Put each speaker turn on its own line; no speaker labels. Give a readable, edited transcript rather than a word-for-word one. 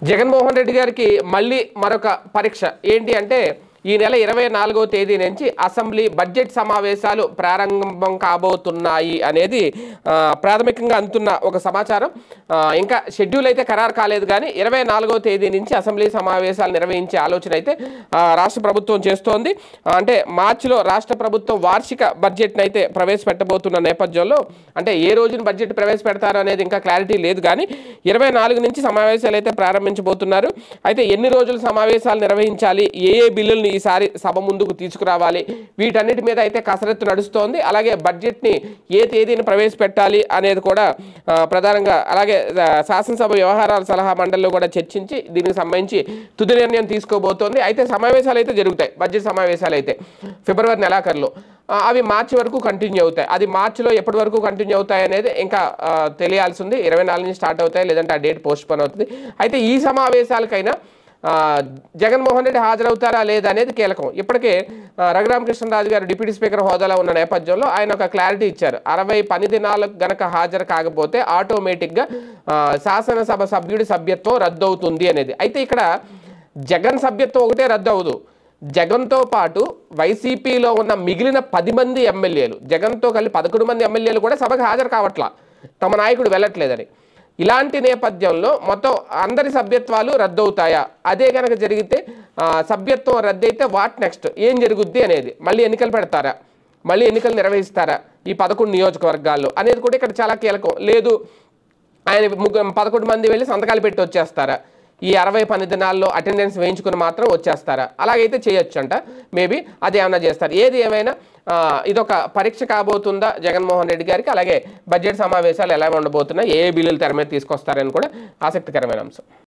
జగన్మోహన్ రెడ్డి గారికి మళ్ళీ మరొక పరీక్ష ఏంటి అంటే ఈ నెల 24వ తేదీ నుంచి అసెంబ్లీ బడ్జెట్ సమావేశాలు ప్రారంభం కాబోతున్నాయి అనేది ప్రాథమికంగా అందుతున్న ఒక సమాచారం. ఇంకా షెడ్యూల్ అయితే ఖరారు కాలేదు కానీ 24వ తేదీ నుంచి అసెంబ్లీ సమావేశాలు నిర్వహించే ఆలోచన అయితే రాష్ట్ర ప్రభుత్వం చేస్తోంది. అంటే మార్చిలో రాష్ట్ర ప్రభుత్వం వార్షిక బడ్జెట్ని అయితే ప్రవేశపెట్టబోతున్న నేపథ్యంలో అంటే ఏ రోజున బడ్జెట్ ప్రవేశపెడతారు అనేది ఇంకా క్లారిటీ లేదు కానీ 24 నుంచి సమావేశాలు అయితే ప్రారంభించబోతున్నారు. అయితే ఎన్ని రోజులు సమావేశాలు నిర్వహించాలి, ఏ బిల్లుల్ని ఈసారి సభ ముందుకు తీసుకురావాలి, వీటన్నిటి మీద అయితే కసరత్తు నడుస్తోంది. అలాగే బడ్జెట్ని ఏ తేదీని ప్రవేశపెట్టాలి అనేది కూడా ప్రధానంగా అలాగే శాసనసభ వ్యవహారాల సలహా మండలిలో కూడా చర్చించి దీనికి సంబంధించి తుది నిర్ణయం తీసుకోబోతోంది. అయితే సమావేశాలు అయితే జరుగుతాయి. బడ్జెట్ సమావేశాలు అయితే ఫిబ్రవరి నెలాఖరులో అవి మార్చి వరకు కంటిన్యూ అవుతాయి. అది మార్చిలో ఎప్పటి వరకు కంటిన్యూ అవుతాయి అనేది ఇంకా తెలియాల్సి ఉంది. 24 నుంచి స్టార్ట్ అవుతాయి, లేదంటే ఆ డేట్ పోస్ట్ పోన్ అవుతుంది. అయితే ఈ సమావేశాలకైనా జగన్మోహన్ రెడ్డి హాజరవుతారా లేదా అనేది కీలకం. ఇప్పటికే రఘురామకృష్ణరాజు గారు డిప్యూటీ స్పీకర్ హోదాలో ఉన్న నేపథ్యంలో ఆయన ఒక క్లారిటీ ఇచ్చారు. 60 పని దినాలకు గనక హాజరు కాకపోతే ఆటోమేటిక్గా శాసనసభ సభ్యుడి సభ్యత్వం రద్దు అవుతుంది అనేది. అయితే ఇక్కడ జగన్ సభ్యత్వం ఒకటే రద్దు అవ్వదు. జగన్తో పాటు వైసీపీలో ఉన్న మిగిలిన 10 మంది ఎమ్మెల్యేలు, జగన్తో కలిపి 11 మంది ఎమ్మెల్యేలు కూడా సభకు హాజరు కావట్లా, తమ నాయకుడు వెళ్ళట్లేదని. ఇలాంటి నేపథ్యంలో మొత్తం అందరి సభ్యత్వాలు రద్దవుతాయా? అదే కనుక జరిగితే సభ్యత్వం రద్దయితే వాట్ నెక్స్ట్, ఏం జరుగుద్ది అనేది, మళ్ళీ ఎన్నికలు పెడతారా, మళ్ళీ ఎన్నికలు నిర్వహిస్తారా ఈ 11 నియోజకవర్గాల్లో అనేది కూడా ఇక్కడ చాలా కీలకం. లేదు ఆయన 11 మంది వెళ్ళి సంతకాలు పెట్టి వచ్చేస్తారా, ఈ 60 పని దినాల్లో అటెండెన్స్ వేయించుకుని మాత్రం వచ్చేస్తారా? అలాగైతే చేయొచ్చు అంట. మేబీ అది ఏమైనా చేస్తారు. ఏది ఏమైనా ఇదొక పరీక్ష కాబోతుందా జగన్మోహన్ రెడ్డి గారికి? అలాగే బడ్జెట్ సమావేశాలు ఎలా ఉండబోతున్నాయి, ఏ బిల్లులు తెర మీద తీసుకొస్తారని కూడా ఆసక్తికరమైన అంశం.